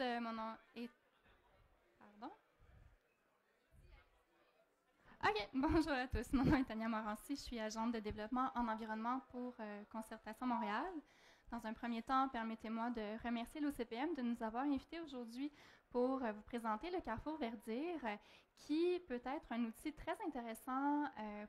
Mon nom est... Pardon? OK, bonjour à tous. Mon nom est Tania Morancy. Je suis agente de développement en environnement pour Concertation Montréal. Dans un premier temps, permettez-moi de remercier l'OCPM de nous avoir invités aujourd'hui pour vous présenter le Carrefour Verdir, qui peut être un outil très intéressant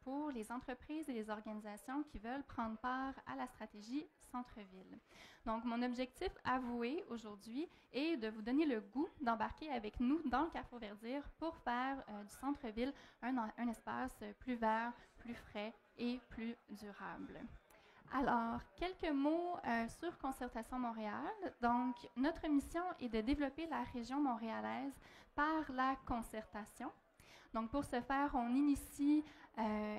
pour les entreprises et les organisations qui veulent prendre part à la stratégie centre-ville. Donc, mon objectif avoué aujourd'hui est de vous donner le goût d'embarquer avec nous dans le Carrefour Verdir pour faire du centre-ville un espace plus vert, plus frais et plus durable. Alors, quelques mots sur Concertation Montréal. Donc, notre mission est de développer la région montréalaise par la concertation. Donc, pour ce faire, on initie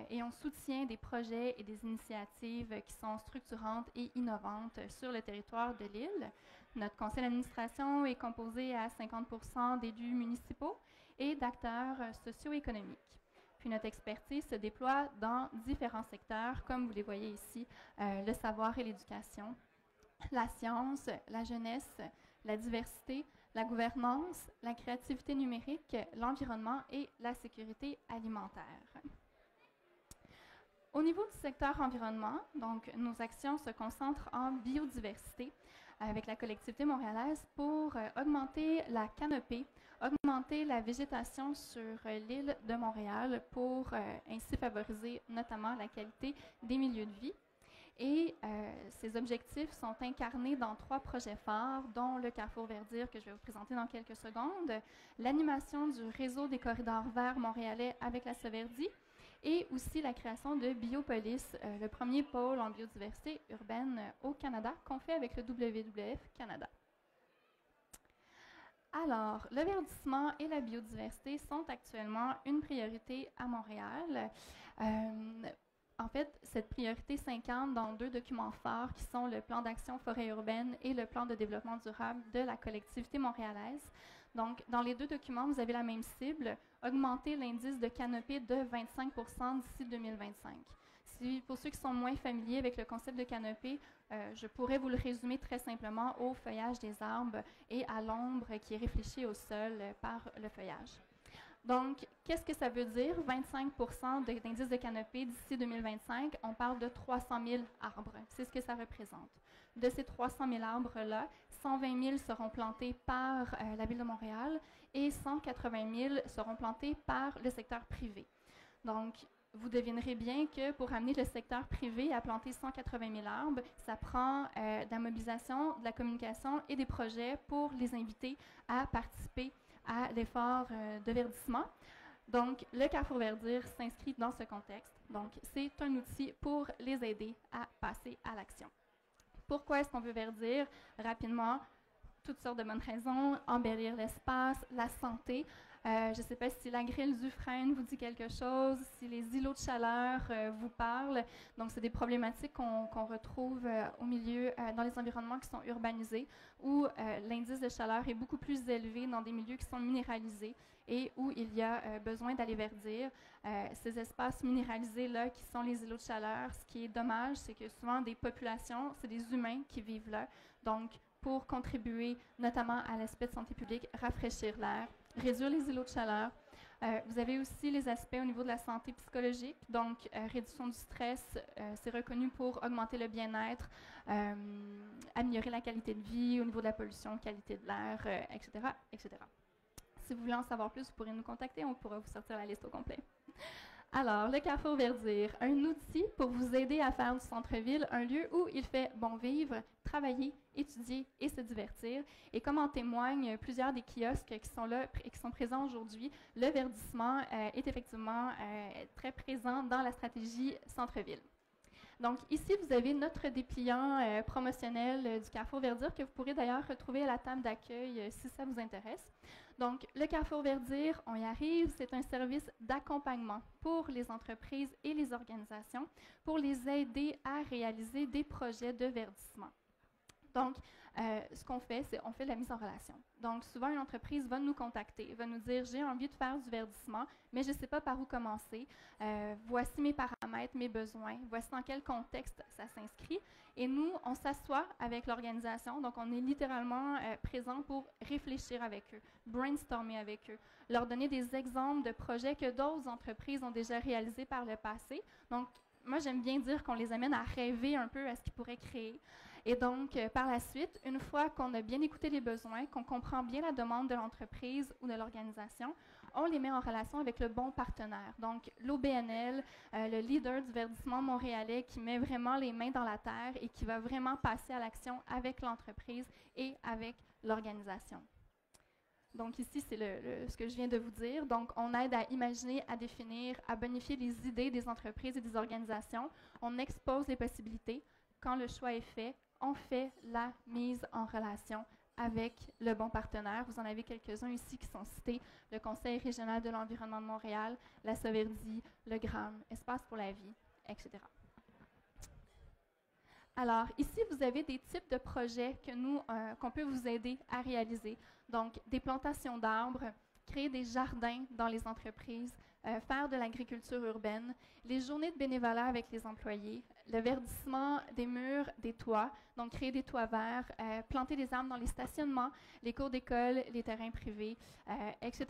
et on soutient des projets et des initiatives qui sont structurantes et innovantes sur le territoire de l'île. Notre conseil d'administration est composé à 50% d'élus municipaux et d'acteurs socio-économiques. Puis notre expertise se déploie dans différents secteurs, comme vous les voyez ici, le savoir et l'éducation, la science, la jeunesse, la diversité, la gouvernance, la créativité numérique, l'environnement et la sécurité alimentaire. Au niveau du secteur environnement, donc, nos actions se concentrent en biodiversité avec la collectivité montréalaise pour augmenter la canopée, augmenter la végétation sur l'île de Montréal pour ainsi favoriser notamment la qualité des milieux de vie. Et ces objectifs sont incarnés dans 3 projets phares, dont le Carrefour Verdir que je vais vous présenter dans quelques secondes, l'animation du réseau des corridors verts montréalais avec la Soverdi, et aussi la création de Biopolis, le premier pôle en biodiversité urbaine au Canada, qu'on fait avec le WWF Canada. Alors, le verdissement et la biodiversité sont actuellement une priorité à Montréal. En fait, cette priorité s'incarne dans 2 documents phares qui sont le plan d'action forêt urbaine et le plan de développement durable de la collectivité montréalaise. Donc, dans les 2 documents, vous avez la même cible, augmenter l'indice de canopée de 25% d'ici 2025. Pour ceux qui sont moins familiers avec le concept de canopée, je pourrais vous le résumer très simplement au feuillage des arbres et à l'ombre qui est réfléchie au sol par le feuillage. Donc, qu'est-ce que ça veut dire, 25% d'indice de canopée d'ici 2025? On parle de 300 000 arbres. C'est ce que ça représente. De ces 300 000 arbres-là, 120 000 seront plantés par la Ville de Montréal et 180 000 seront plantés par le secteur privé. Donc, vous devinerez bien que pour amener le secteur privé à planter 180 000 arbres, ça prend de la mobilisation, de la communication et des projets pour les inviter à participer à l'effort de verdissement. Donc, le Carrefour Verdir s'inscrit dans ce contexte. Donc, c'est un outil pour les aider à passer à l'action. Pourquoi est-ce qu'on veut verdir? Rapidement, toutes sortes de bonnes raisons, embellir l'espace, la santé. Je ne sais pas si la grille Dufresne vous dit quelque chose, si les îlots de chaleur vous parlent. Donc, c'est des problématiques qu'on retrouve au milieu, dans les environnements qui sont urbanisés, où l'indice de chaleur est beaucoup plus élevé dans des milieux qui sont minéralisés et où il y a besoin d'aller verdir. Ces espaces minéralisés-là, qui sont les îlots de chaleur, ce qui est dommage, c'est que souvent des populations, c'est des humains qui vivent là. Donc, pour contribuer notamment à l'aspect de santé publique, rafraîchir l'air, réduire les îlots de chaleur. Vous avez aussi les aspects au niveau de la santé psychologique, donc réduction du stress, c'est reconnu pour augmenter le bien-être, améliorer la qualité de vie au niveau de la pollution, qualité de l'air, etc., etc. Si vous voulez en savoir plus, vous pourrez nous contacter, on pourra vous sortir la liste au complet. Alors, le Carrefour Verdir, un outil pour vous aider à faire du centre-ville un lieu où il fait bon vivre, travailler, étudier et se divertir. Et comme en témoignent plusieurs des kiosques qui sont là et qui sont présents aujourd'hui, le verdissement est effectivement très présent dans la stratégie centre-ville. Donc ici, vous avez notre dépliant promotionnel du Carrefour Verdir que vous pourrez d'ailleurs retrouver à la table d'accueil si ça vous intéresse. Donc le Carrefour Verdir, on y arrive, c'est un service d'accompagnement pour les entreprises et les organisations pour les aider à réaliser des projets de verdissement. Donc, ce qu'on fait, c'est on fait de la mise en relation. Donc, souvent, une entreprise va nous contacter, va nous dire « J'ai envie de faire du verdissement, mais je ne sais pas par où commencer. Voici mes paramètres. paramètres, mes besoins, voici dans quel contexte ça s'inscrit. Et nous, on s'assoit avec l'organisation, donc on est littéralement présent pour réfléchir avec eux, brainstormer avec eux, leur donner des exemples de projets que d'autres entreprises ont déjà réalisés par le passé. Donc, moi, j'aime bien dire qu'on les amène à rêver un peu à ce qu'ils pourraient créer. Et donc, par la suite, une fois qu'on a bien écouté les besoins, qu'on comprend bien la demande de l'entreprise ou de l'organisation, on les met en relation avec le bon partenaire. Donc, l'OBNL, le leader du verdissement montréalais qui met vraiment les mains dans la terre et qui va vraiment passer à l'action avec l'entreprise et avec l'organisation. Donc ici, c'est ce que je viens de vous dire. Donc, on aide à imaginer, à définir, à bonifier les idées des entreprises et des organisations. On expose les possibilités. Quand le choix est fait, on fait la mise en relation avec le bon partenaire. Vous en avez quelques-uns ici qui sont cités, le Conseil régional de l'environnement de Montréal, la Sauverdi, le GRAM, Espace pour la vie, etc. Alors, ici, vous avez des types de projets qu'on peut vous aider à réaliser. Donc, des plantations d'arbres, créer des jardins dans les entreprises, faire de l'agriculture urbaine, les journées de bénévolat avec les employés, le verdissement des murs, des toits, donc créer des toits verts, planter des arbres dans les stationnements, les cours d'école, les terrains privés, etc.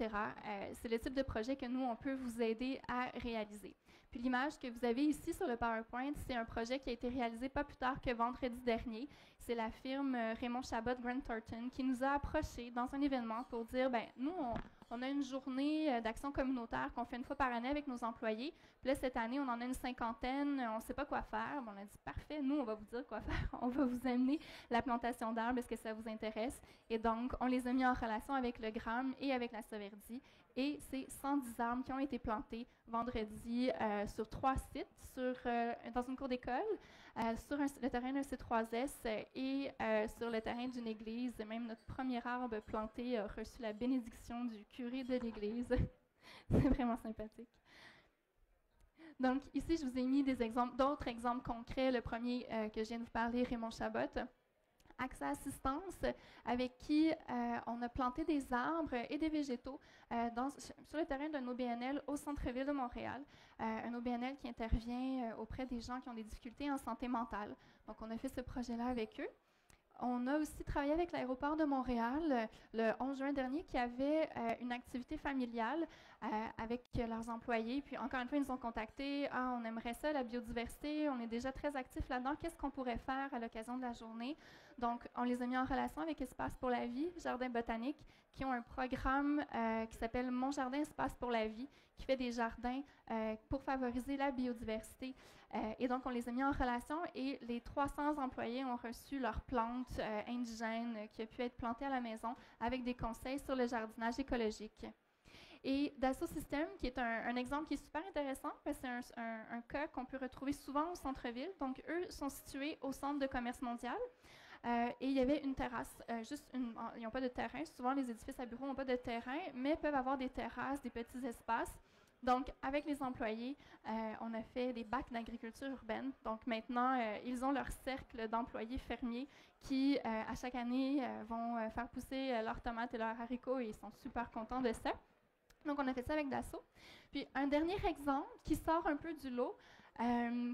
C'est le type de projet que nous, on peut vous aider à réaliser. Puis l'image que vous avez ici sur le PowerPoint, c'est un projet qui a été réalisé pas plus tard que vendredi dernier. C'est la firme Raymond Chabot Grant Thornton qui nous a approchés dans un événement pour dire, ben nous, on a une journée d'action communautaire qu'on fait une fois par année avec nos employés. Puis là, cette année, on en a une cinquantaine, on ne sait pas quoi faire. Bon, on a dit, parfait, nous, on va vous dire quoi faire. On va vous amener la plantation d'arbres, est-ce que ça vous intéresse? Et donc, on les a mis en relation avec le GRAM et avec la Sauverdi. Et c'est 110 arbres qui ont été plantés vendredi sur 3 sites, dans une cour d'école, sur le terrain d'un C3S et sur le terrain d'une église. Même notre premier arbre planté a reçu la bénédiction du curé de l'église. C'est vraiment sympathique. Donc ici, je vous ai mis d'autres exemples concrets. Le premier que je viens de vous parler, Raymond Chabot. Accès Assistance, avec qui on a planté des arbres et des végétaux sur le terrain d'un OBNL au centre-ville de Montréal. Un OBNL qui intervient auprès des gens qui ont des difficultés en santé mentale. Donc, on a fait ce projet-là avec eux. On a aussi travaillé avec l'aéroport de Montréal le 11 juin dernier qui avait une activité familiale avec leurs employés. Puis encore une fois, ils nous ont contactés. Ah, on aimerait ça, la biodiversité. On est déjà très actifs là-dedans. Qu'est-ce qu'on pourrait faire à l'occasion de la journée? Donc, on les a mis en relation avec Espace pour la vie, Jardin botanique, qui ont un programme qui s'appelle Mon jardin Espace pour la vie, qui fait des jardins pour favoriser la biodiversité. Et donc, on les a mis en relation et les 300 employés ont reçu leurs plantes indigènes qui ont pu être plantées à la maison avec des conseils sur le jardinage écologique. Et Dassault Systèmes, qui est un exemple qui est super intéressant, parce que c'est un cas qu'on peut retrouver souvent au centre-ville. Donc, eux sont situés au centre de commerce mondial. Et il y avait une terrasse, ils n'ont pas de terrain. Souvent, les édifices à bureaux n'ont pas de terrain, mais peuvent avoir des terrasses, des petits espaces. Donc, avec les employés, on a fait des bacs d'agriculture urbaine. Donc, maintenant, ils ont leur cercle d'employés fermiers qui, à chaque année, vont faire pousser leurs tomates et leurs haricots et ils sont super contents de ça. Donc, on a fait ça avec Dassault. Puis, un dernier exemple qui sort un peu du lot,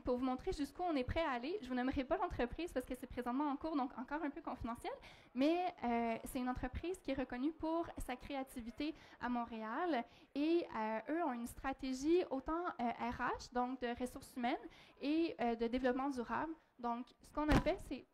pour vous montrer jusqu'où on est prêt à aller. Je ne vous nommerai pas l'entreprise parce que c'est présentement en cours, donc encore un peu confidentiel, mais c'est une entreprise qui est reconnue pour sa créativité à Montréal et eux ont une stratégie autant RH, donc de ressources humaines, et de développement durable. Donc, ce qu'on a fait, c'est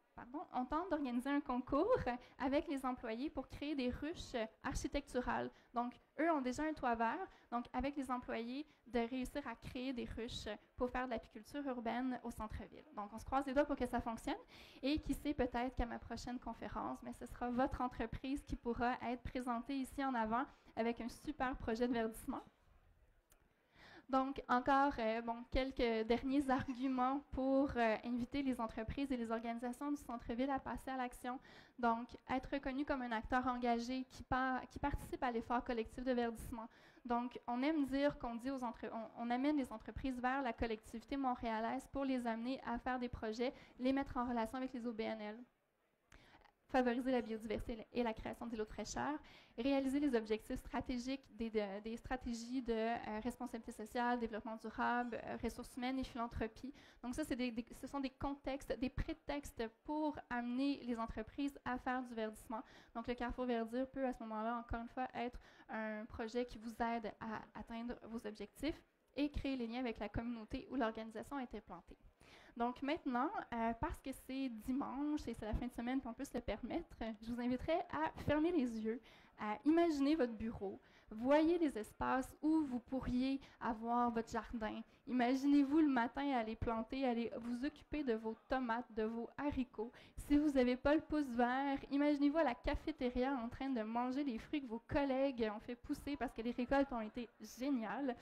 on tente d'organiser un concours avec les employés pour créer des ruches architecturales. Donc, eux ont déjà un toit vert, donc avec les employés, de réussir à créer des ruches pour faire de l'apiculture urbaine au centre-ville. Donc, on se croise les doigts pour que ça fonctionne. Et qui sait, peut-être qu'à ma prochaine conférence, mais ce sera votre entreprise qui pourra être présentée ici en avant avec un super projet de verdissement. Donc, encore quelques derniers arguments pour inviter les entreprises et les organisations du centre-ville à passer à l'action. Donc, être reconnu comme un acteur engagé qui participe à l'effort collectif de verdissement. Donc, on aime dire on amène les entreprises vers la collectivité montréalaise pour les amener à faire des projets, les mettre en relation avec les OBNL. favoriser la biodiversité et la création d'îlots de fraîcheur, réaliser les objectifs stratégiques des stratégies de responsabilité sociale, développement durable, ressources humaines et philanthropie. Donc ça, ce sont des contextes, des prétextes pour amener les entreprises à faire du verdissement. Donc le Carrefour Verdure peut à ce moment-là, encore une fois, être un projet qui vous aide à atteindre vos objectifs et créer les liens avec la communauté où l'organisation a été plantée. Donc maintenant, parce que c'est dimanche et c'est la fin de semaine qu'on peut se le permettre, je vous inviterai à fermer les yeux, à imaginer votre bureau. Voyez les espaces où vous pourriez avoir votre jardin. Imaginez-vous le matin aller planter, aller vous occuper de vos tomates, de vos haricots. Si vous n'avez pas le pouce vert, imaginez-vous à la cafétéria en train de manger les fruits que vos collègues ont fait pousser parce que les récoltes ont été géniales.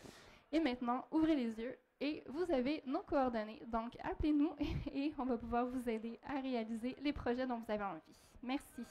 Et maintenant, ouvrez les yeux et vous avez nos coordonnées. Donc, appelez-nous et on va pouvoir vous aider à réaliser les projets dont vous avez envie. Merci.